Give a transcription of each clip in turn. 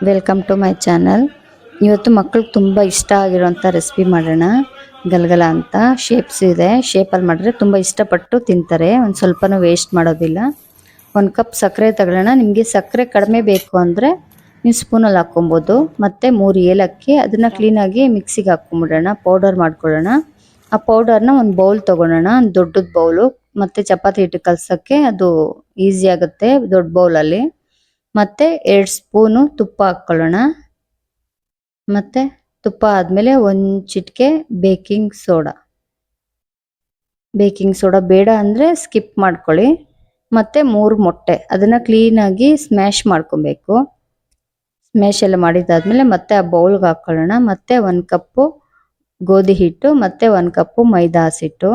Welcome to my channel. ಇವತ್ತು ಮಕ್ಕಳಿಗೆ ತುಂಬ ಇಷ್ಟ ಆಗಿರೋಂಥ ರೆಸಿಪಿ ಮಾಡೋಣ. ಗಲಗಲ ಅಂತ ಶೇಪ್ಸ್ ಇದೆ, ಶೇಪಲ್ಲಿ ಮಾಡಿದ್ರೆ ತುಂಬ ಇಷ್ಟಪಟ್ಟು ತಿಂತಾರೆ. ಒಂದು ಸ್ವಲ್ಪನೂ ವೇಸ್ಟ್ ಮಾಡೋದಿಲ್ಲ. 1 ಕಪ್ ಸಕ್ಕರೆ ತಗೊಳ್ಳೋಣ. ನಿಮಗೆ ಸಕ್ಕರೆ ಕಡಿಮೆ ಬೇಕು ಅಂದರೆ ನೀವು ಸ್ಪೂನಲ್ಲಿ ಹಾಕ್ಕೊಬೋದು. ಮತ್ತು 3 ಏಲಕ್ಕಿ, ಅದನ್ನು ಕ್ಲೀನಾಗಿ ಮಿಕ್ಸಿಗೆ ಹಾಕ್ಕೊಂಬಿಡೋಣ, ಪೌಡರ್ ಮಾಡ್ಕೊಳ್ಳೋಣ. ಆ ಪೌಡರ್ನ ಒಂದು ಬೌಲ್ ತೊಗೊಳೋಣ, ಒಂದು ದೊಡ್ಡದ ಬೌಲು. ಮತ್ತು ಚಪಾತಿ ಹಿಟ್ಟು ಕಲಸೋಕ್ಕೆ ಅದು ಈಸಿ ಆಗುತ್ತೆ ದೊಡ್ಡ ಬೌಲಲ್ಲಿ. ಮತ್ತು 2 ಸ್ಪೂನು ತುಪ್ಪ ಹಾಕ್ಕೊಳ್ಳೋಣ. ಮತ್ತು ತುಪ್ಪ ಆದಮೇಲೆ 1 ಚಿಟಿಕೆ ಬೇಕಿಂಗ್ ಸೋಡಾ. ಬೇಕಿಂಗ್ ಸೋಡಾ ಬೇಡ ಅಂದರೆ ಸ್ಕಿಪ್ ಮಾಡ್ಕೊಳ್ಳಿ. ಮತ್ತು 3 ಮೊಟ್ಟೆ, ಅದನ್ನು ಕ್ಲೀನಾಗಿ ಸ್ಮ್ಯಾಶ್ ಮಾಡ್ಕೊಬೇಕು. ಸ್ಮ್ಯಾಶ್ ಎಲ್ಲ ಮಾಡಿದ್ದಾದಮೇಲೆ ಮತ್ತೆ ಆ ಬೌಲ್ಗೆ ಹಾಕ್ಕೊಳ್ಳೋಣ. ಮತ್ತು 1 ಕಪ್ಪು ಗೋಧಿ ಹಿಟ್ಟು ಮತ್ತು 1 ಕಪ್ಪು ಮೈದಾ ಹಸಿಟ್ಟು.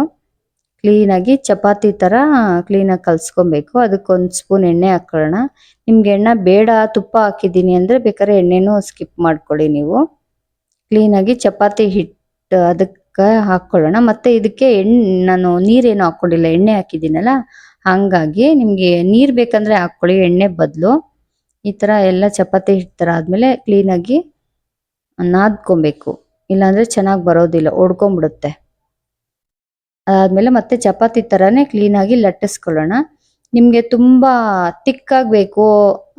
ಕ್ಲೀನಾಗಿ ಚಪಾತಿ ಥರ ಕ್ಲೀನಾಗಿ ಕಲಿಸ್ಕೊಬೇಕು. ಅದಕ್ಕೆ 1 ಸ್ಪೂನ್ ಎಣ್ಣೆ ಹಾಕ್ಕೊಳ್ಳೋಣ. ನಿಮ್ಗೆ ಎಣ್ಣೆ ಬೇಡ ತುಪ್ಪ ಹಾಕಿದ್ದೀನಿ ಅಂದರೆ ಬೇಕಾದ್ರೆ ಎಣ್ಣೆನೂ ಸ್ಕಿಪ್ ಮಾಡ್ಕೊಳ್ಳಿ ನೀವು. ಕ್ಲೀನಾಗಿ ಚಪಾತಿ ಹಿಟ್ಟು ಅದಕ್ಕೆ ಹಾಕ್ಕೊಳ್ಳೋಣ. ಮತ್ತು ಇದಕ್ಕೆ ನಾನು ನೀರೇನು ಹಾಕ್ಕೊಂಡಿಲ್ಲ, ಎಣ್ಣೆ ಹಾಕಿದ್ದೀನಲ್ಲ, ಹಾಗಾಗಿ ನಿಮಗೆ ನೀರು ಬೇಕಂದರೆ ಹಾಕ್ಕೊಳ್ಳಿ ಎಣ್ಣೆ ಬದಲು. ಈ ಥರ ಎಲ್ಲ ಚಪಾತಿ ಹಿಟ್ಟು ಥರ ಆದಮೇಲೆ ಕ್ಲೀನಾಗಿ ನಾದ್ಕೊಬೇಕು, ಇಲ್ಲಾಂದರೆ ಚೆನ್ನಾಗಿ ಬರೋದಿಲ್ಲ, ಒಡ್ಕೊಂಬಿಡುತ್ತೆ. ಅದಾದಮೇಲೆ ಮತ್ತೆ ಚಪಾತಿ ಥರನೇ ಕ್ಲೀನಾಗಿ ಲಟ್ಟಿಸ್ಕೊಳ್ಳೋಣ. ನಿಮಗೆ ತುಂಬ ತಿಕ್ಕಾಗಬೇಕು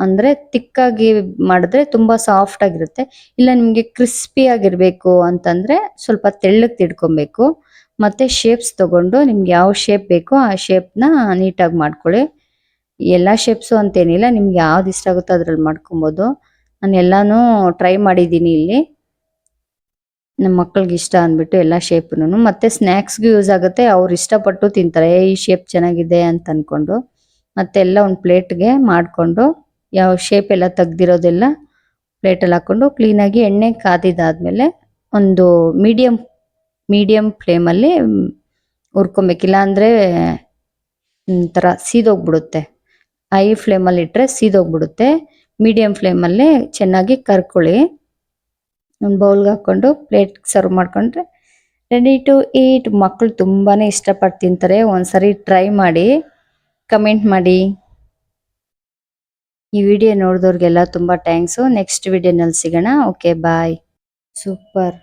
ಅಂದರೆ ತಿಕ್ಕಾಗಿ ಮಾಡಿದ್ರೆ ತುಂಬ ಸಾಫ್ಟಾಗಿರುತ್ತೆ. ಇಲ್ಲ ನಿಮಗೆ ಕ್ರಿಸ್ಪಿಯಾಗಿರಬೇಕು ಅಂತಂದರೆ ಸ್ವಲ್ಪ ತೆಳ್ಳಗೆ ತಿಡ್ಕೊಬೇಕು. ಮತ್ತು ಶೇಪ್ಸ್ ತೊಗೊಂಡು ನಿಮ್ಗೆ ಯಾವ ಶೇಪ್ ಬೇಕೋ ಆ ಶೇಪ್ನ ನೀಟಾಗಿ ಮಾಡ್ಕೊಳ್ಳಿ. ಎಲ್ಲ ಶೇಪ್ಸು ಅಂತೇನಿಲ್ಲ, ನಿಮ್ಗೆ ಯಾವ್ದು ಇಷ್ಟ ಆಗುತ್ತೋ ಅದ್ರಲ್ಲಿ ಮಾಡ್ಕೊಬೋದು. ನಾನು ಎಲ್ಲನೂ ಟ್ರೈ ಮಾಡಿದ್ದೀನಿ ಇಲ್ಲಿ, ನಮ್ಮ ಮಕ್ಕಳಿಗೆ ಇಷ್ಟ ಅಂದ್ಬಿಟ್ಟು ಎಲ್ಲ ಶೇಪ್ನು. ಮತ್ತು ಸ್ನ್ಯಾಕ್ಸ್ಗೂ ಯೂಸ್ ಆಗುತ್ತೆ, ಅವ್ರು ಇಷ್ಟಪಟ್ಟು ತಿಂತಾರೆ ಈ ಶೇಪ್ ಚೆನ್ನಾಗಿದೆ ಅಂತ ಅಂದ್ಕೊಂಡು. ಮತ್ತೆಲ್ಲ ಒಂದು ಪ್ಲೇಟ್ಗೆ ಮಾಡಿಕೊಂಡು ಯಾವ ಶೇಪ್ ಎಲ್ಲ ತೆಗ್ದಿರೋದೆಲ್ಲ ಪ್ಲೇಟಲ್ಲಿ ಹಾಕ್ಕೊಂಡು ಕ್ಲೀನಾಗಿ ಎಣ್ಣೆ ಕಾದಿದ್ದಾದಮೇಲೆ ಒಂದು ಮೀಡಿಯಮ್ ಫ್ಲೇಮಲ್ಲಿ ಹುರ್ಕೊಬೇಕಿಲ್ಲ ಅಂದರೆ ಒಂಥರ ಸೀದೋಗ್ಬಿಡುತ್ತೆ. ಹೈ ಫ್ಲೇಮಲ್ಲಿ ಇಟ್ಟರೆ ಸೀದೋಗ್ಬಿಡುತ್ತೆ. ಮೀಡಿಯಮ್ ಫ್ಲೇಮಲ್ಲೇ ಚೆನ್ನಾಗಿ ಕರ್ಕೊಳ್ಳಿ. ಒಂದು ಬೌಲ್ಗೆ ಹಾಕ್ಕೊಂಡು ಪ್ಲೇಟ್ಗೆ ಸರ್ವ್ ಮಾಡಿಕೊಂಡ್ರೆ ರೆಡಿ ಟು ಈಟ್. ಮಕ್ಕಳು ತುಂಬಾ ಇಷ್ಟಪಟ್ಟು ತಿಂತಾರೆ. ಒಂದ್ಸರಿ ಟ್ರೈ ಮಾಡಿ, ಕಮೆಂಟ್ ಮಾಡಿ. ಈ ವಿಡಿಯೋ ನೋಡಿದವ್ರಿಗೆಲ್ಲ ತುಂಬ ಥ್ಯಾಂಕ್ಸು. ನೆಕ್ಸ್ಟ್ ವಿಡಿಯೋನಲ್ಲಿ ಸಿಗೋಣ. ಓಕೆ, ಬಾಯ್. ಸೂಪರ್.